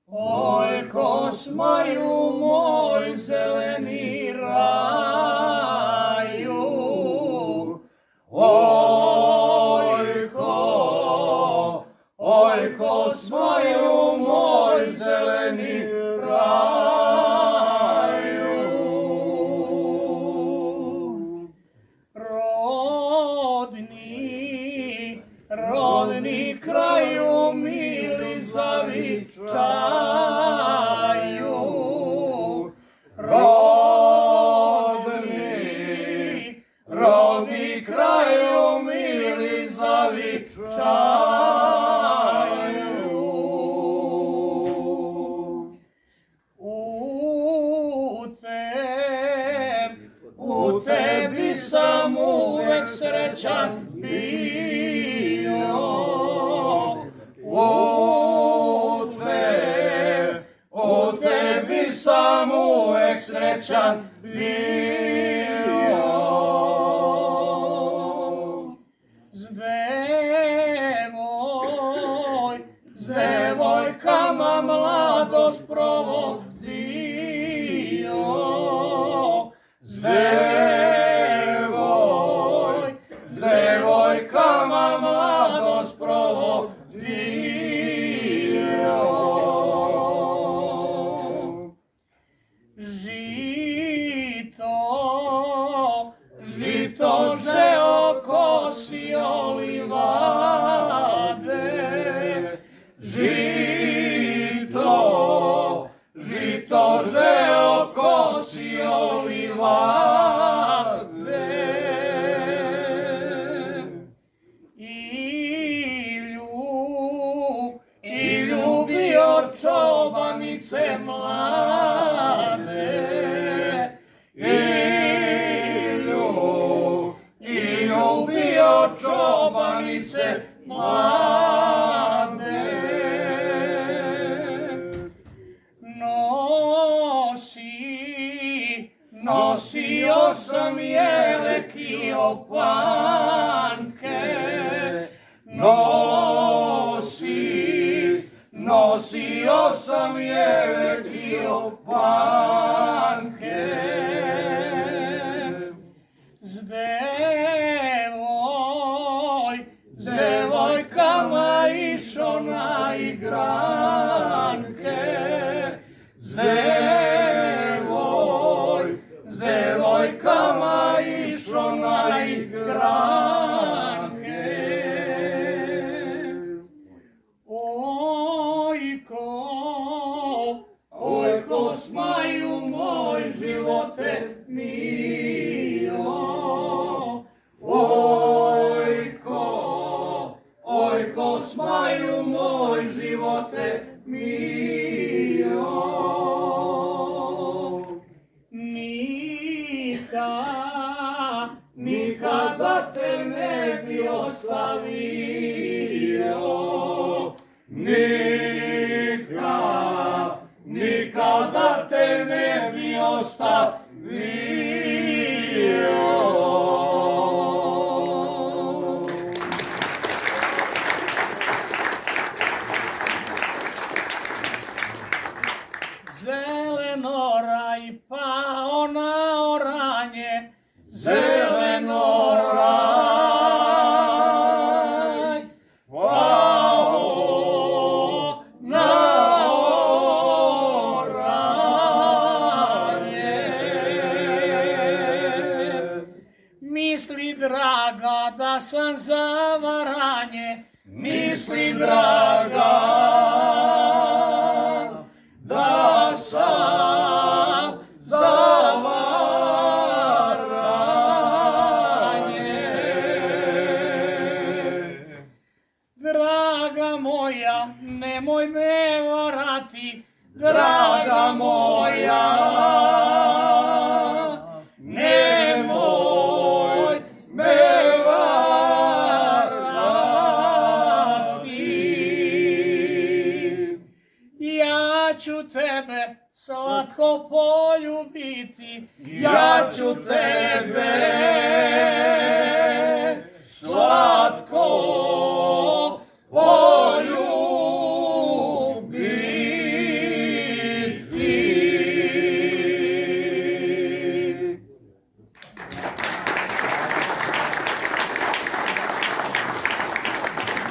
ojko, smaju moj zeleni raju, ojko, smaju moj zeleni raju. Rodni kraju mili zavičaju, rodni kraju mili zavičaju. U tebi sam uvek srećan bio, u tebi sam uvek srećan bio. S devojkama mladost provodio, s devojkama mladost provodio. Žito žeo kosio livade, žito žeo kosio livade. I ljubio čobanice mlade, ljubio čobanice mlade. Nosio sam jelek i opanke, nosio sam jelek i opanke. S devojkama išo na igranke, s devojkama išo na igranke. Ojko, smaju moj živote mio, ojko, smaju moj živote mio. Nikada te ne bi ostavio, nikada te ne bi ostavio. Zeleno raj pao na oranje, zeleno raj pao na oranje. Misli draga da sam za varanje, misli draga da sam za varanje. Draga moja, nemoj me varati, draga moja, nemoj me varati. Ja ću tebe slatko poljubiti, ja ću tebe